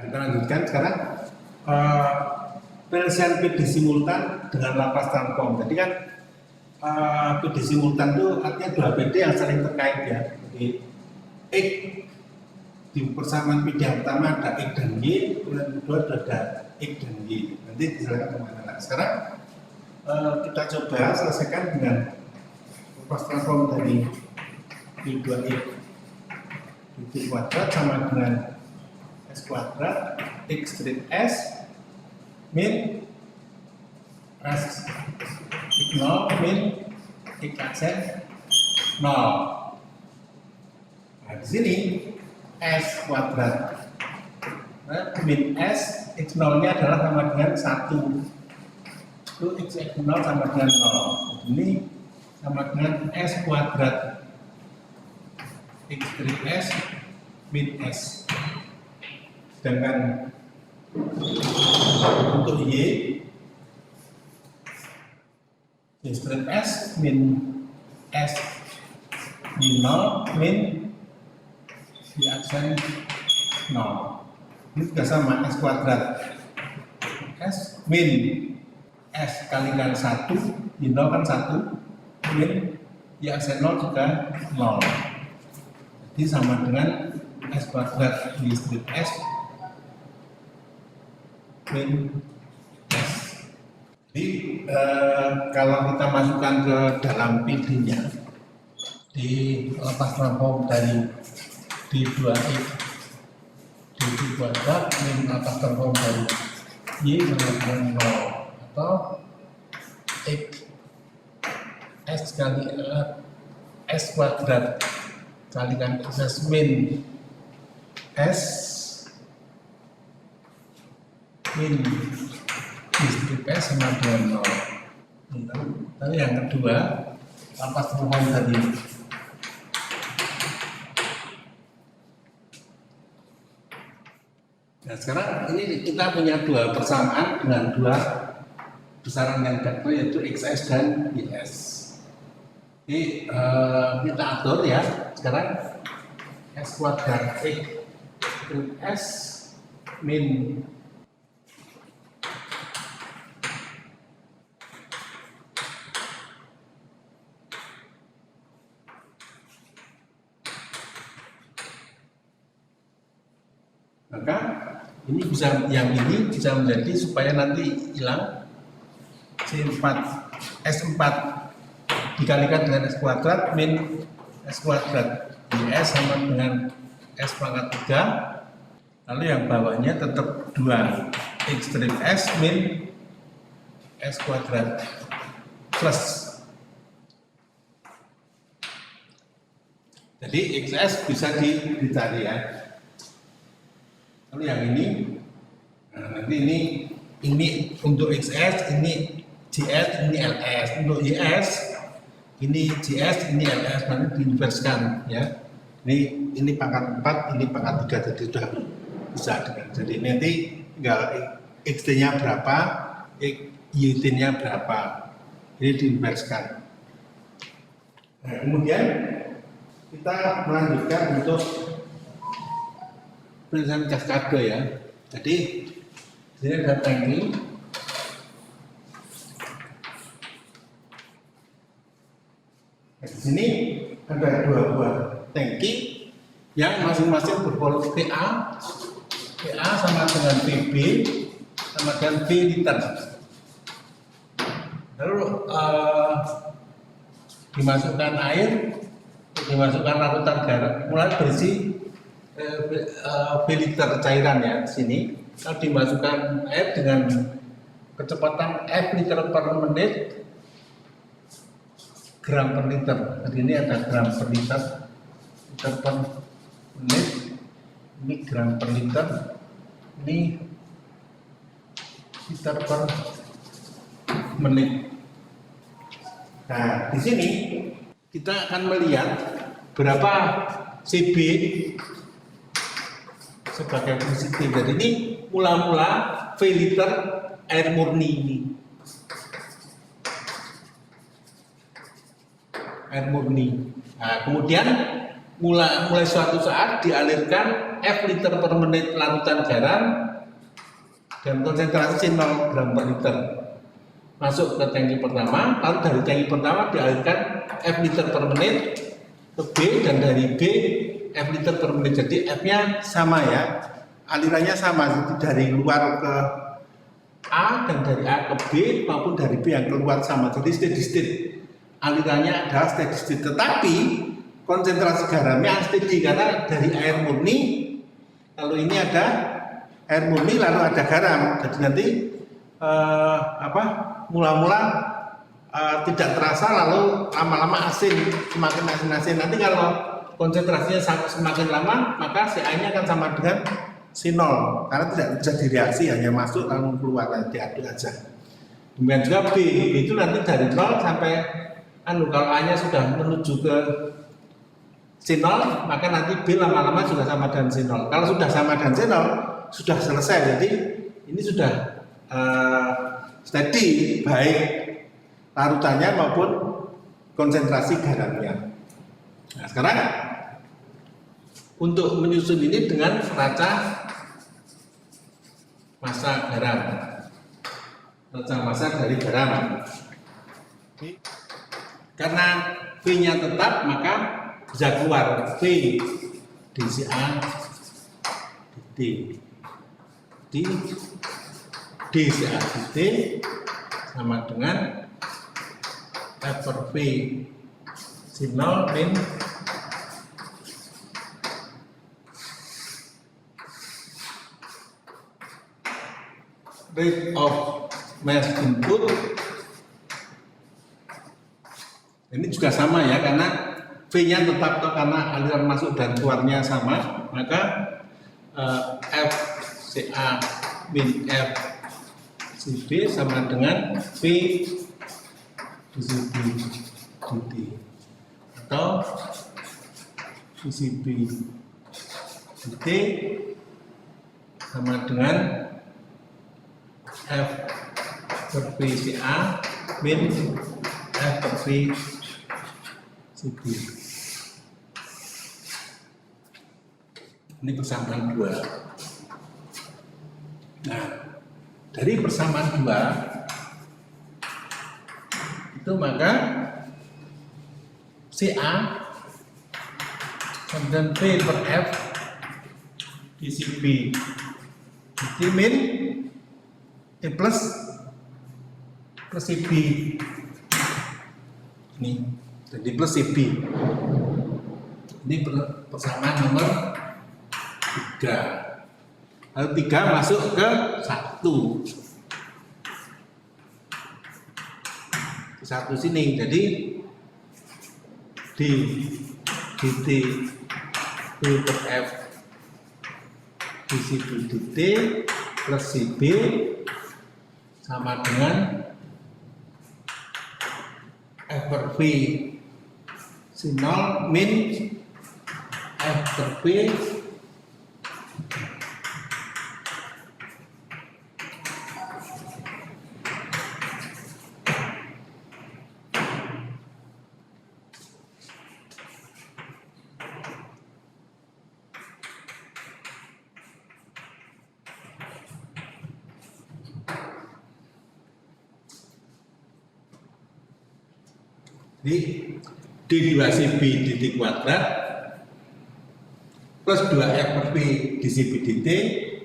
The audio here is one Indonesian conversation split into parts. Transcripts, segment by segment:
kita lanjutkan sekarang penyelesaian PD simultan dengan Laplace transform. Jadi kan PD simultan itu artinya dua PD yang saling terkait ya. Jadi X di persamaan PD yang pertama ada X dan Y, kemudian kedua ada X dan Y. Nanti dijelaskan kemana. Nah, sekarang kita coba selesaikan dengan Laplace transform dari Y2X dt kuadrat sama dengan S kuadrat X strip S min S X0 min X aksen 0. Nah, di sini S kuadrat min S X0 nya adalah sama dengan 1. Itu X0 sama dengan 0. Ini sama dengan S kuadrat X strip S min S. Sedangkan untuk Y strip S min S min 0 min Y aksen 0. Ini juga sama, S kuadrat S min S kalikan 1, Y 0 kan 1 min Y aksen 0 juga 0. Jadi sama dengan S kuadrat Y strip S min S. Jadi kalau kita masukkan ke dalam PD-nya di Laplace transform dari D2X dt kuadrat min Laplace transform dari Y sama dengan 0 atau X S kali S kuadrat kalikan S min S min Y strip S sama dengan 0. Lalu yang kedua Laplace transform tadi nah sekarang ini kita punya dua persamaan dengan dua besaran yang vektor yaitu XS dan YS. Jadi kita atur ya sekarang S kuadrat X strip S min maka ini bisa yang ini bisa menjadi supaya nanti hilang C4 S4 dikalikan dengan S kuadrat min S kuadrat YS sama dengan S pangkat 3. Lalu yang bawahnya tetap 2 X strip S min S kuadrat plus. Jadi XS bisa dicari ya. Lalu yang ini nah, nanti ini untuk XS, ini JS, ini LS. Untuk YS ini JS, ini LS, nanti diinverskan ya. Ini pangkat 4, ini pangkat 3, jadi sudah bisa dengan. Jadi nanti tinggal XT-nya berapa, YT-nya berapa. Ini diinverskan. Nah, kemudian kita melanjutkan untuk penyelesaian kaskade ya. Jadi ini ada tangki. Di sini ada dua buah tangki yang masing-masing bervolume PA sama dengan VB sama dengan V liter. Lalu dimasukkan air, dimasukkan larutan garam, mulai bersih V liter cairan ya di sini. Kalau dimasukkan air dengan kecepatan F liter per menit gram per liter. Jadi ini ada gram per liter per menit, ini gram per liter, ini liter per menit. Nah, di sini kita akan melihat berapa CB sebagai positif. Jadi ini mula-mula V liter air murni ini. Air murni. Nah, kemudian mulai suatu saat dialirkan F liter per menit larutan garam dan konsentrasi 0 gram per liter masuk ke tangki pertama, lalu dari tangki pertama dialirkan F liter per menit ke B dan dari B F liter per menit. Jadi F-nya sama ya, alirannya sama, jadi dari luar ke A dan dari A ke B maupun dari B yang keluar sama. Jadi steady state alirannya adalah steady state, tetapi konsentrasi garamnya unsteady karena dari air murni, lalu ini ada air murni lalu ada garam. Jadi nanti mula-mula tidak terasa lalu lama-lama asin, semakin asin-asin. Nanti kalau konsentrasinya semakin lama maka CA-nya akan sama dengan C0 karena tidak bisa direaksi, hanya masuk lalu keluar, diaduk aja. Kemudian juga B itu nanti dari 0 sampai kalau A-nya sudah menuju ke C0 maka nanti B lama-lama juga sama dengan C0. Kalau sudah sama dengan C0 sudah selesai, jadi ini sudah steady baik larutannya maupun konsentrasi garamnya. Nah, sekarang untuk menyusun ini dengan neraca massa garam, neraca massa dari garam. Karena V-nya tetap maka bisa keluar V dCA dt dCA dt sama dengan F per V C0 min rate of mass input. Ini juga sama ya, karena V-nya tetap karena aliran masuk dan keluarnya sama, maka F CA min F CB sama dengan V dCB dt atau dCB dt sama dengan F per V CA min F per V CB. Ini persamaan 2. Nah, dari persamaan 2 itu maka CA dan V per F dCB dt min plus CB ini jadi plus CB. Ini persamaan nomor 3. Lalu 3 masuk ke 1 sini, jadi dt V per F dCB dt plus CB sama dengan F per V C0 min F per V Jadi D2CB dt kuadrat plus 2F per V dCB dt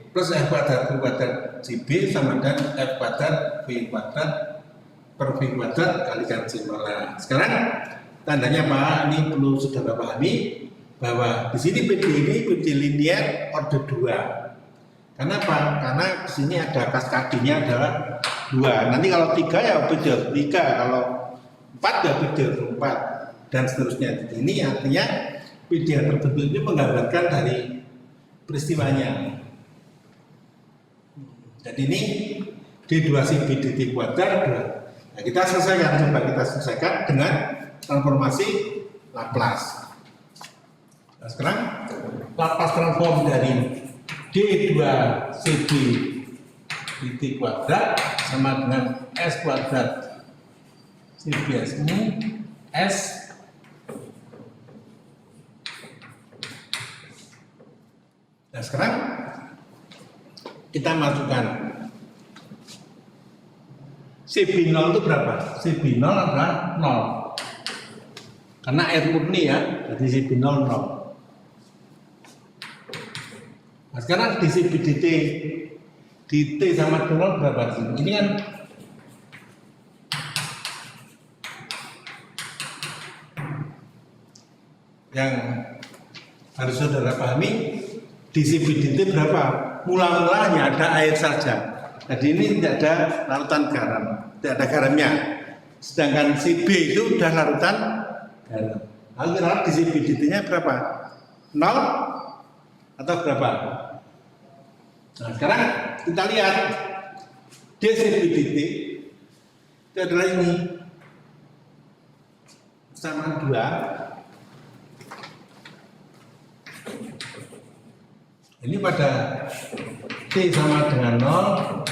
plus F kuadrat CB sama dengan F kuadrat V kuadrat per V kuadrat kalikan C0. Sekarang tandanya apa? Ini perlu saudara pahami bahwa di sini PD ini PD linear order 2. Kenapa? Karena di sini ada kaskadinya adalah 2. Nanti kalau 3 ya PD 3, kalau 4 ya PD 4 dan seterusnya. Ini artinya PD yang terbentuk ini menggambarkan dari peristiwanya. Jadi ini D2CB dt kuadrat 2. Nah, kita selesaikan, coba kita selesaikan dengan transformasi Laplace. Nah, sekarang Laplace transform dari D2CB dt kuadrat sama dengan S kuadrat CBS ini S Nah sekarang kita masukkan CB0 itu berapa? CB0 adalah 0 karena air murni ya, jadi CB0 0. Nah sekarang di CB di T sama dengan berapa sih? Ini kan yang harus saudara pahami, di CB/DT berapa? Mula-mulanya ada air saja. Jadi ini tidak ada larutan garam, tidak ada garamnya. Sedangkan CB itu sudah larutan garam. Lalu kira-kira di CB/DT-nya berapa? 0 atau berapa? Nah sekarang kita lihat DCB/DT itu adalah ini sama 2. Ini pada T sama dengan 0,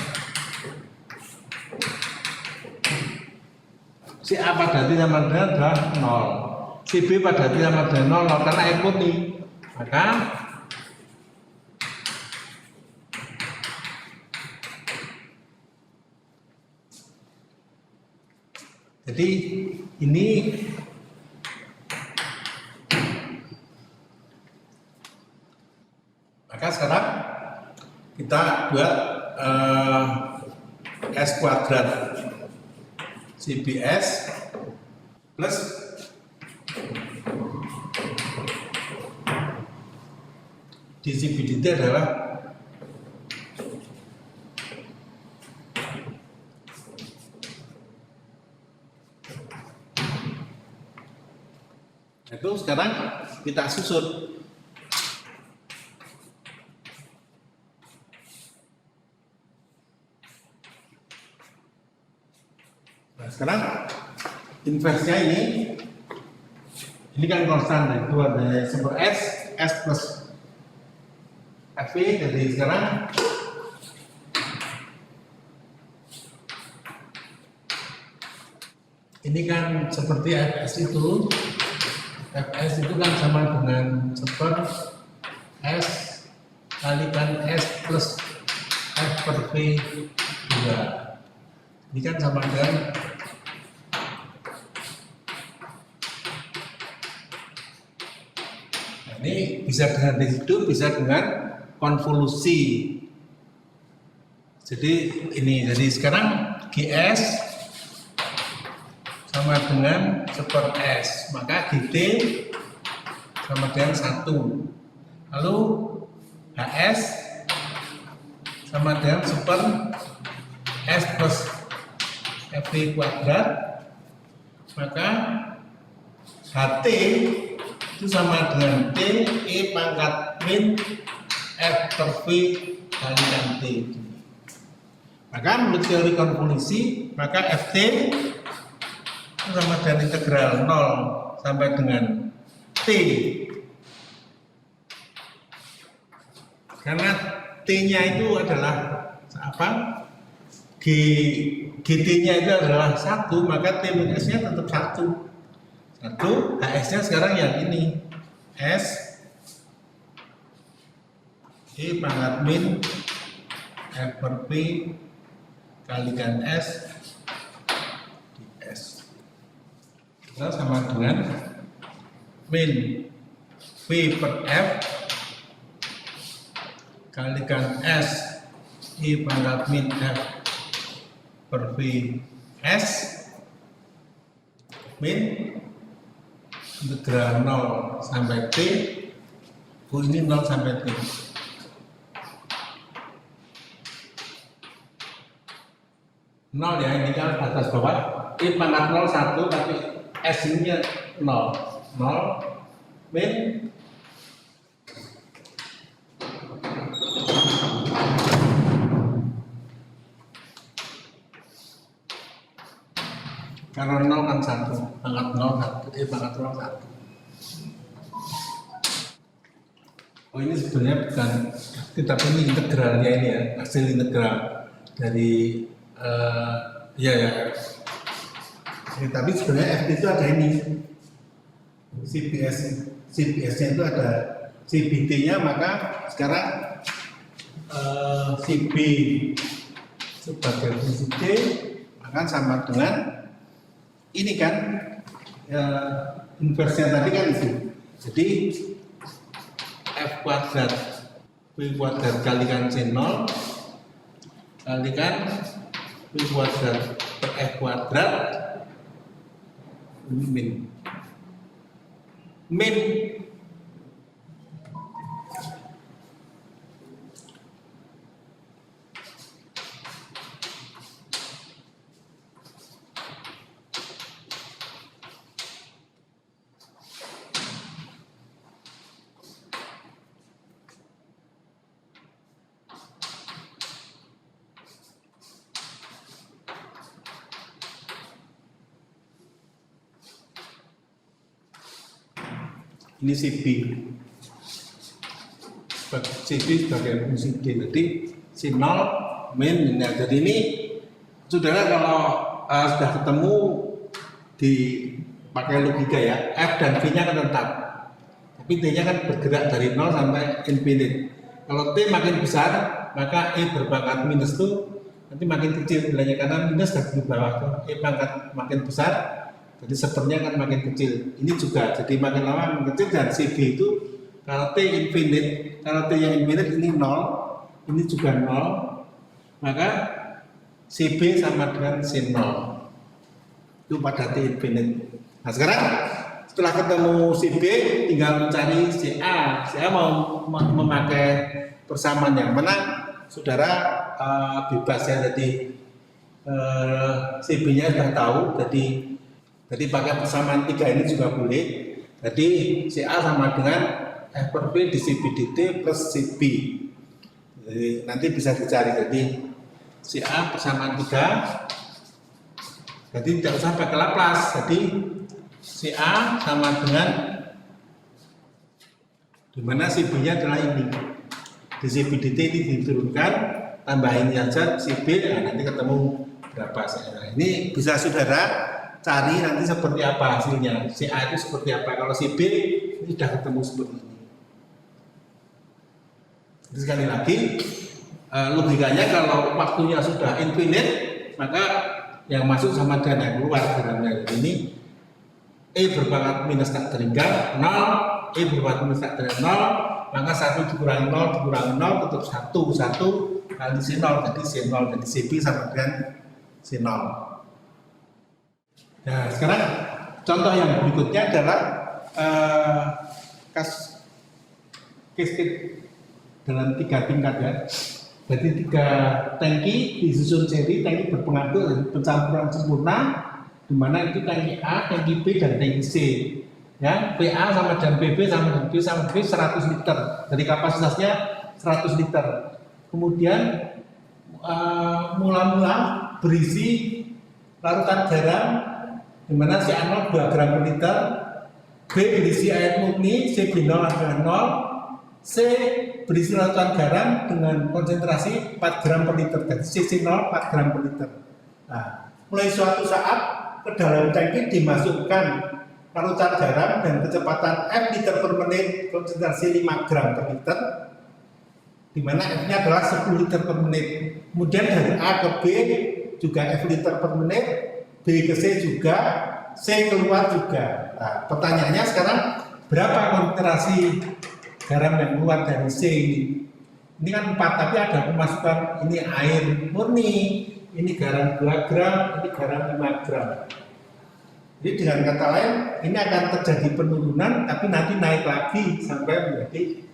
si A pada T sama dengan adalah 0, si B pada T sama dengan 0 karena air murni. Maka jadi ini maka sekarang kita buat S kuadrat CBS plus DCB/DT adalah itu. Sekarang kita susun. Nah, sekarang inverse-nya ini kan konstan, itu ada sumber S plus FV. Jadi sekarang ini kan seperti Fs itu kan sama dengan super S kalikan S plus F per V juga. Ini kan sama dengan ini bisa dengan residu, bisa dengan konvolusi. Jadi ini, jadi sekarang GS sama dengan super S, maka GT sama dengan 1. Lalu HS sama dengan super S plus FV kuadrat, maka HT itu sama dengan T E pangkat min F per V kalikan T. Maka menurut teori konvolusi, maka FT itu sama dengan integral 0 sampai dengan T. Karena T-nya itu adalah apa? GT-nya itu adalah 1, maka T min S-nya tetap 1. HS-nya sekarang yang ini S E pangkat min F per P kalikan S di S. Kita sama dengan min V per F kalikan S E pangkat min F per V S min integral 0 sampai T, ini 0 sampai T. Nol ya, ini kan batas bawah. I pangkat 0 1, tapi S ini 0. 0 min karena 0 kan 1, pangkat 0 1, pangkat 0 1. Oh ini sebenarnya bukan, tapi ini integralnya ini ya, hasil integral dari ya. Tapi sebenarnya FT itu ada ini, CBS-nya itu ada CBT-nya, maka sekarang CB sebagai fungsi D akan sama dengan ini kan inversnya tadi kan itu. Jadi F kuadrat V kuadrat kalikan C0 kalikan V kuadrat per F kuadrat ini min ini CB sebagai fungsi D, jadi C0 min. Nah, jadi ini saudara kalau sudah ketemu dipakai logika ya, F dan V nya kan tetap, tapi T nya kan bergerak dari 0 sampai infinite. Kalau T makin besar maka E berpangkat minus itu nanti makin kecil nilainya, karena minus dari bawah E pangkat makin besar, jadi sepernya kan makin kecil. Ini juga jadi makin lama makin kecil. Dan CB itu kalau T infinite, kalau T yang infinite ini 0, ini juga 0, maka CB sama dengan C0 itu pada T infinite. Nah sekarang setelah ketemu CB tinggal mencari CA. CA mau memakai persamaan yang mana saudara bebas ya. Jadi CB nya sudah tahu, jadi pakai persamaan 3 ini juga boleh. Jadi CA sama dengan F per V di CB dt plus CB. Jadi nanti bisa dicari. Jadi CA persamaan 3. Jadi tidak usah pakai Laplace. Jadi CA sama dengan dimana CB-nya adalah ini. Di CB dt ini diturunkan, tambah ini aja CB, nah nanti ketemu berapa CA. Ini bisa saudara cari nanti seperti apa hasilnya. CA itu seperti apa. Kalau CB ini sudah ketemu seperti ini. Jadi sekali lagi logikanya kalau waktunya sudah infinite, maka yang masuk sama dengan yang keluar geramnya. Ini E berpangkat minus tak terhingga 0, E berpangkat minus tak terhingga 0, maka 1 dikurangi 0 dikurangi 0 tetap 1 kali C0, jadi C0, jadi CB sama dengan C0. Nah sekarang contoh yang berikutnya adalah cascade dalam 3 tingkat ya. Jadi 3 tangki disusun seri, tangki berpengaruh pencampuran sempurna, di mana itu tangki A, tangki B, dan tangki C. Ya, PA sama dengan PB sama dengan B sama B 100 liter. Dari kapasitasnya 100 liter. Kemudian mula-mula berisi larutan garam, di mana CA0 2 gram per liter, B berisi air murni, CB0 adalah 0, C berisi larutan garam dengan konsentrasi 4 gram per liter, dan CC0 4 gram per liter. Nah, mulai suatu saat ke dalam tangki dimasukkan larutan garam dan kecepatan F liter per menit, konsentrasi 5 gram per liter, di mana F-nya adalah 10 liter per menit. Kemudian dari A ke B juga F liter per menit, B ke C juga, C keluar juga. Nah, pertanyaannya sekarang berapa konsentrasi garam yang keluar dari C ini? Ini kan 4, tapi ada pemasukan ini air murni, ini garam 2 gram, ini garam 5 gram. Jadi dengan kata lain, ini akan terjadi penurunan, tapi nanti naik lagi sampai menjadi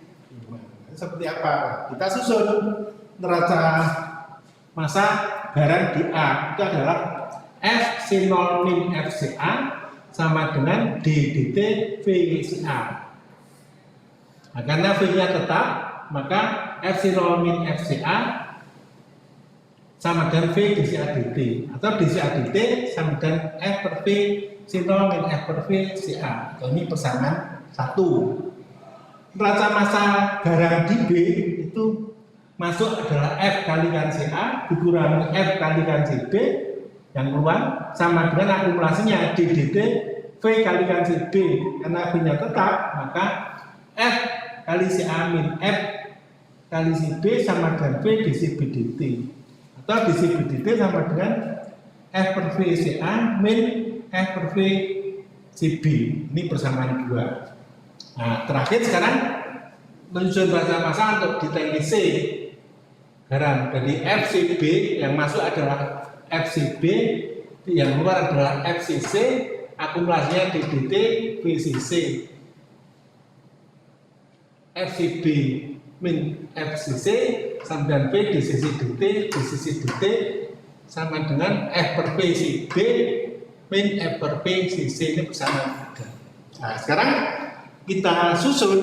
5. Seperti apa? Kita susun neraca massa garam di A. Itu adalah FC0 min FCA sama dengan D dt VCA. Nah, karena V-nya tetap, maka F0 min FCA sama dengan V dCA dt, atau dCA dt sama dengan F per V C0 min F per V CA. Ini persamaan 1. Neraca massa garam di B itu masuk adalah F kalikan CA dikurangi F kalikan CB, yang keluar sama dengan akumulasinya D dt V kalikan CB. Karena V-nya tetap, maka F kali si A min F kali si B sama dengan V dc B dt, atau dc B dt sama dengan F per V si A min F per V si B. Ini persamaan 2. Nah, terakhir sekarang menyusun bahasa masalah untuk detektif C garam. Jadi FCB yang masuk adalah FCB, yang keluar adalah FCC, akumulasinya DDT VCC. FCB min FCC sama dengan V DCC DT, DCC DT sama dengan F per V si B min F per V si C. Ini persamaan 3. Nah, sekarang kita susun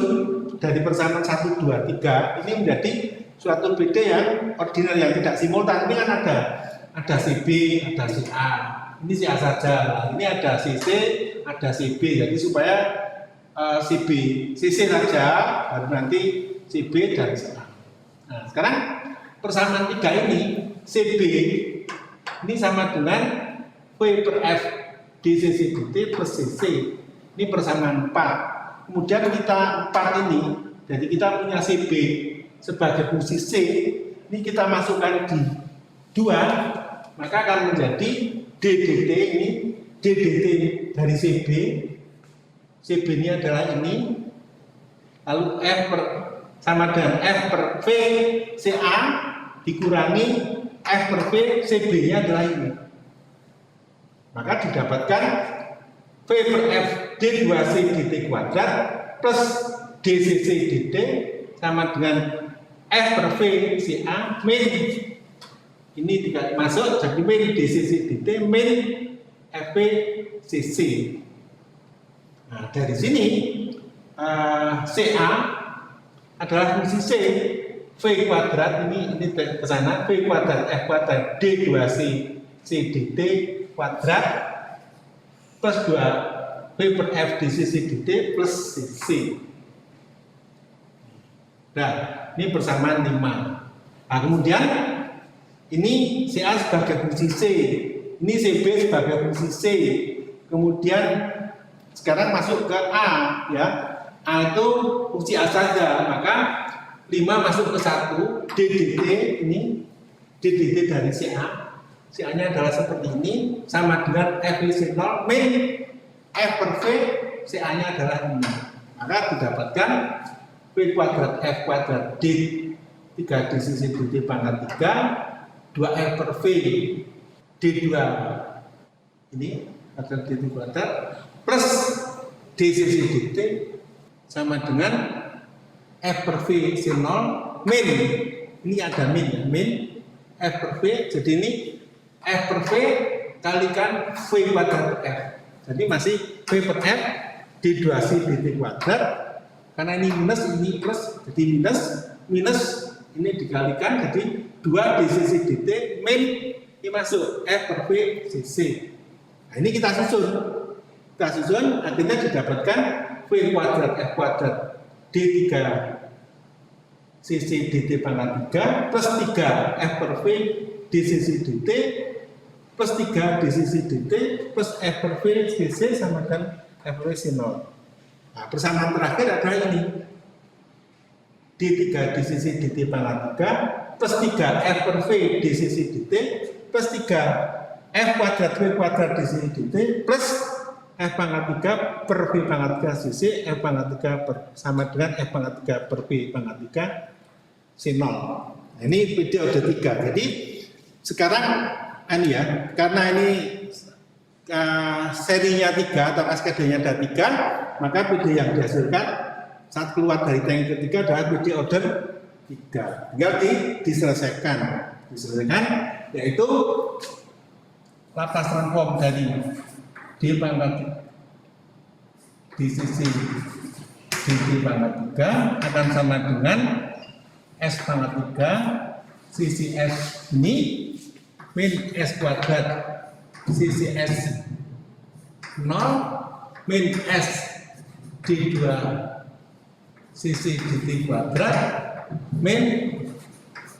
dari persamaan 1, 2, 3 ini menjadi suatu PD yang ordinal yang tidak simultan. Ini kan ada si B, ada si A. Ini si A saja. Nah, ini ada si C, ada si B. Jadi supaya si B, si C saja, baru nanti si B dan si A. Nah, sekarang persamaan 3 ini CB ini sama dengan V per F DCC DT plus CC. Ini persamaan 4. Kemudian kita 4 ini, jadi kita punya CB sebagai fungsi C, ini kita masukkan di 2, maka akan menjadi DDT ini, DDT dari CB, CB ini adalah ini, lalu F per, sama dengan F per V CA dikurangi F per V CB nya adalah ini. Maka didapatkan V per F D2C dt kuadrat plus DCC dt sama dengan F per V CA min, ini tidak masuk, jadi min DCC dt min FV CC. Nah, dari sini CA adalah fungsi C, V kuadrat ini ke sana, V kuadrat F kuadrat D2C C dt kuadrat plus 2 V per F DCC dt plus CC. Nah, ini persamaan 5. Nah, kemudian ini CA sebagai fungsi C, ini CB sebagai fungsi C. Kemudian sekarang masuk ke A, ya. A itu fungsi A saja, maka 5 masuk ke 1, DDT ini, DDT dari CA. CA-nya adalah seperti ini, sama dengan FVC 0 min F per V, CA-nya adalah ini. Maka didapatkan V kuadrat F kuadrat D 3 DCC dt pangkat 3 2F per V D2 ini kuadrat dt kuadrat plus DCC dt sama dengan F per V C0 min, ini ada min ya, min F per V, jadi ini F per V kalikan V kuadrat F, jadi masih V per F D2C dt kuadrat, karena ini minus ini plus, jadi minus ini dikalikan jadi 2 DCC dt min ini masuk F per V CC. Nah, ini kita susun akhirnya didapatkan V kuadrat F kuadrat D3 CC dt pangkat 3 plus 3 F per V DCC dt plus 3 DCC dt plus F per V CC sama dengan F per V C0. Nah, persamaan terakhir adalah ini D3 DCC dt pangkat 3 plus 3 F per V DCC dt plus 3 F kuadrat V kuadrat DCC dt plus F pangkat 3 per V pangkat 3 CC F pangkat 3 per, sama dengan F pangkat 3 per V pangkat 3 C0. Nah, ini PD order 3. Jadi sekarang ini ya, karena ini serinya 3 atau kaskadenya ada 3, maka PD yang dihasilkan saat keluar dari tank ketiga adalah PD order 3. Tinggal diselesaikan, yaitu Laplace transform dari D pangkat DCC dt pangkat 3 akan sama dengan S pangkat 3 CCS ini min S kuadrat CCS 0 min S D2 CC dt kuadrat min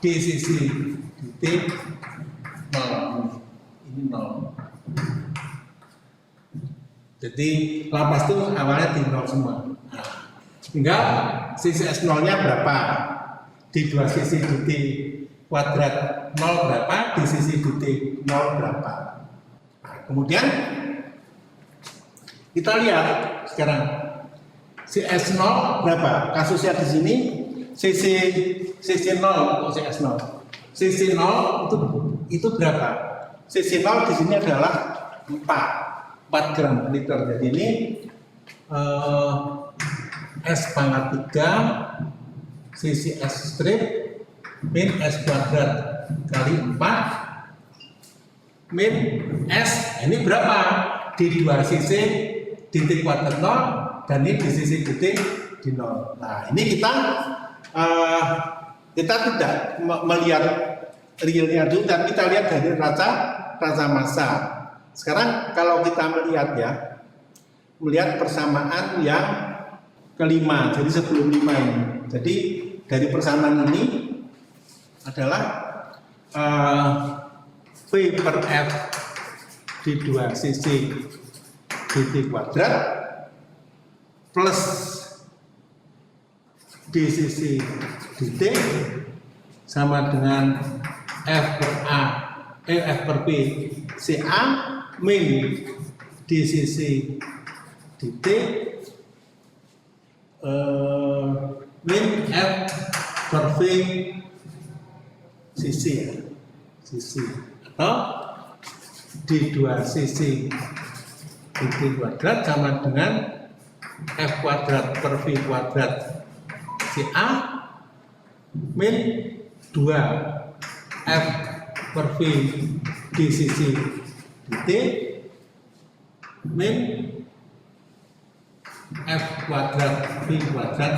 DCC dt 0. Ini 0. Jadi Laplace itu awalnya di 0 semua. Nah, tinggal sisi S0-nya berapa, di dua sisi dt kuadrat 0 berapa, di sisi dt 0 berapa. Nah, kemudian kita lihat sekarang si S0 berapa, kasusnya di sini sisi 0 untuk si S0, sisi 0 itu berapa, sisi 0 di sini adalah 4 gram per liter. Jadi ini S pangkat 3 sisi S strip min S kuadrat kali 4 min S, ini berapa, di dua sisi dt kuadrat 0 dan ini di sisi dt di 0. Nah ini kita tidak melihat realnya dulu, dan kita lihat dari raca massa. Sekarang kalau kita melihat persamaan yang kelima, jadi sebelum 5 ini. Jadi dari persamaan ini adalah V per F di dua sisi dt kuadrat plus di sisi dt sama dengan F per P CA min di sisi dt min F per V sisi atau di dua sisi dt kuadrat sama dengan F kuadrat per V kuadrat CA min 2 F per V di sisi dt min F kuadrat V kuadrat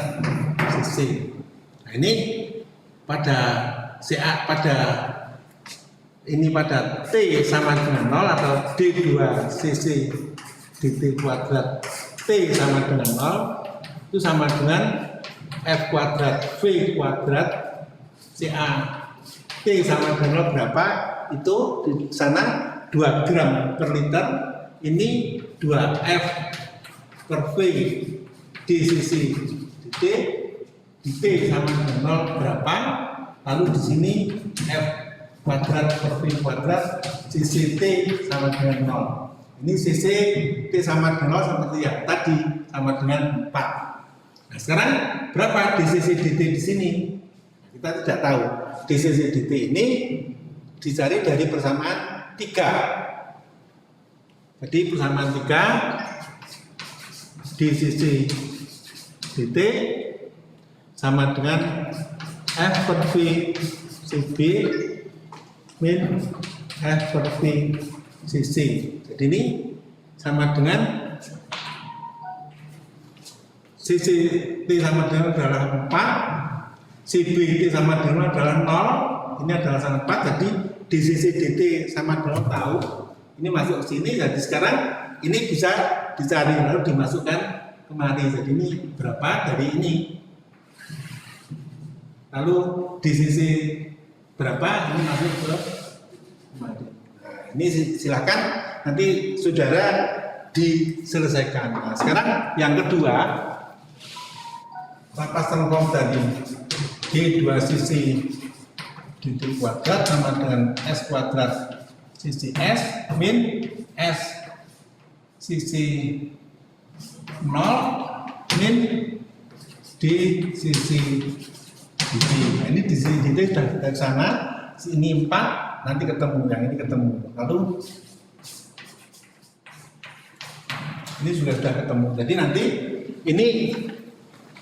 sisi. Nah ini pada CA pada T sama dengan 0 atau D2 sisi dt kuadrat T sama dengan 0 itu sama dengan F kuadrat V kuadrat CA T sama dengan 0 berapa, itu di sana 2 gram per liter, ini 2 F per V di sisi dt dt sama dengan 0 berapa, lalu di sini F kuadrat per V kuadrat sisi T sama dengan 0. Ini sisi T sama dengan 0 seperti yang tadi, sama dengan 4. Nah sekarang berapa di sisi dt di sini? Kita tidak tahu. Di sisi dt ini dicari dari persamaan 3. Jadi persamaan 3 di sisi dt sama dengan F per V CB min F per V CC. Jadi ini sama dengan sisi T sama dengan adalah 4, CB T sama dengan adalah 0, ini adalah sama 4, jadi di sisi DT sama dengan tahu, ini masuk ke sini, jadi sekarang ini bisa dicari lalu dimasukkan kemari, jadi ini berapa dari ini, lalu di sisi berapa ini masuk ke kemari. Nah, ini silakan nanti saudara diselesaikan. Nah, sekarang yang kedua, lapas tengkong tadi di dua sisi dt kuadrat sama dengan S kuadrat sisi S min S sisi 0 min di sisi dt. Nah, ini di sisi dt sudah dari sana, ini 4, nanti ketemu, yang ini ketemu. Lalu ini sudah ketemu. Jadi nanti ini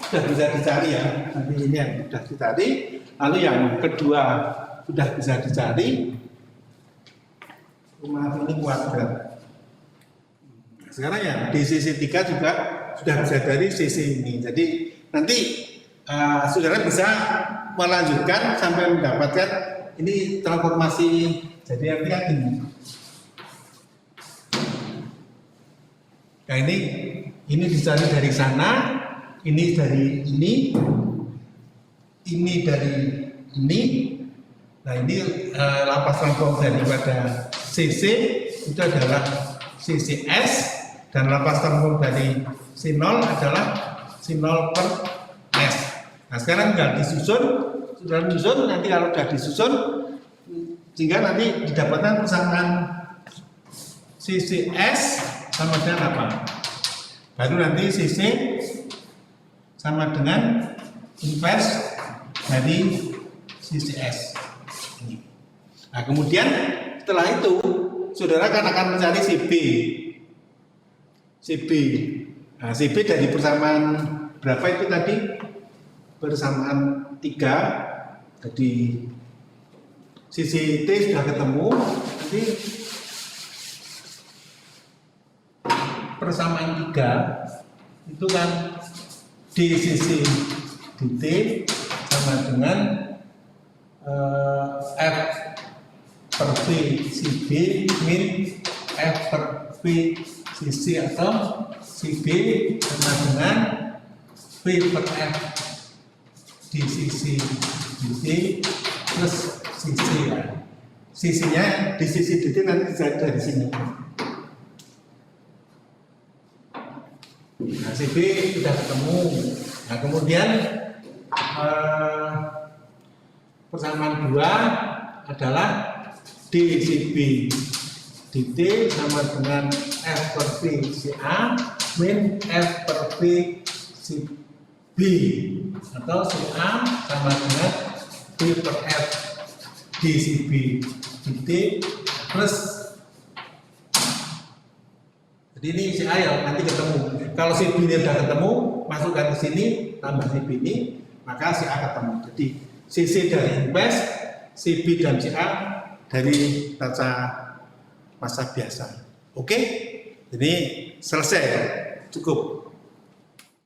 sudah bisa dicari ya. Nanti ini yang sudah dicari. Lalu yang kedua sudah bisa dicari. Rumah ini kuadrat. Sekarang ya di sisi 3 juga sudah bisa dari sisi ini. Jadi nanti saudara bisa melanjutkan sampai mendapatkan ini transformasi. Jadi artinya gini. Nah ini dicari dari sana, ini dari ini dari ini. Nah ini lapas transform daripada CC itu adalah CCS, dan lapas transform dari C0 adalah C si 0 per S. Nah sekarang tinggal disusun, sudah disusun, nanti kalau sudah disusun, sehingga nanti didapatkan persamaan sisi S sama dengan apa? Baru nanti sisi sama dengan inverse dari sisi S. Nah kemudian setelah itu saudara akan mencari CB. Nah, CB dari persamaan berapa itu tadi? Persamaan 3. Jadi sisi T sudah ketemu, nanti persamaan 3 itu kan di sisi dt sama dengan F per V si B min F per V si C atau si B sama dengan V per F di sisi dt plus sisi sisinya di sisi dt nanti dari sini. Nah, CB sudah ketemu. Nah, kemudian persamaan 2 adalah dCB dt sama dengan F per V si A min F per V si B atau si A sama dengan V per F dCB dt plus, jadi ini si A yang nanti ketemu. Kalau si B ini sudah ketemu, masukkan ke sini, tambah si B ini, maka si A ketemu. Jadi sisi dari inverse, si B dan si A dari tata masa biasa. Oke? Jadi selesai, cukup.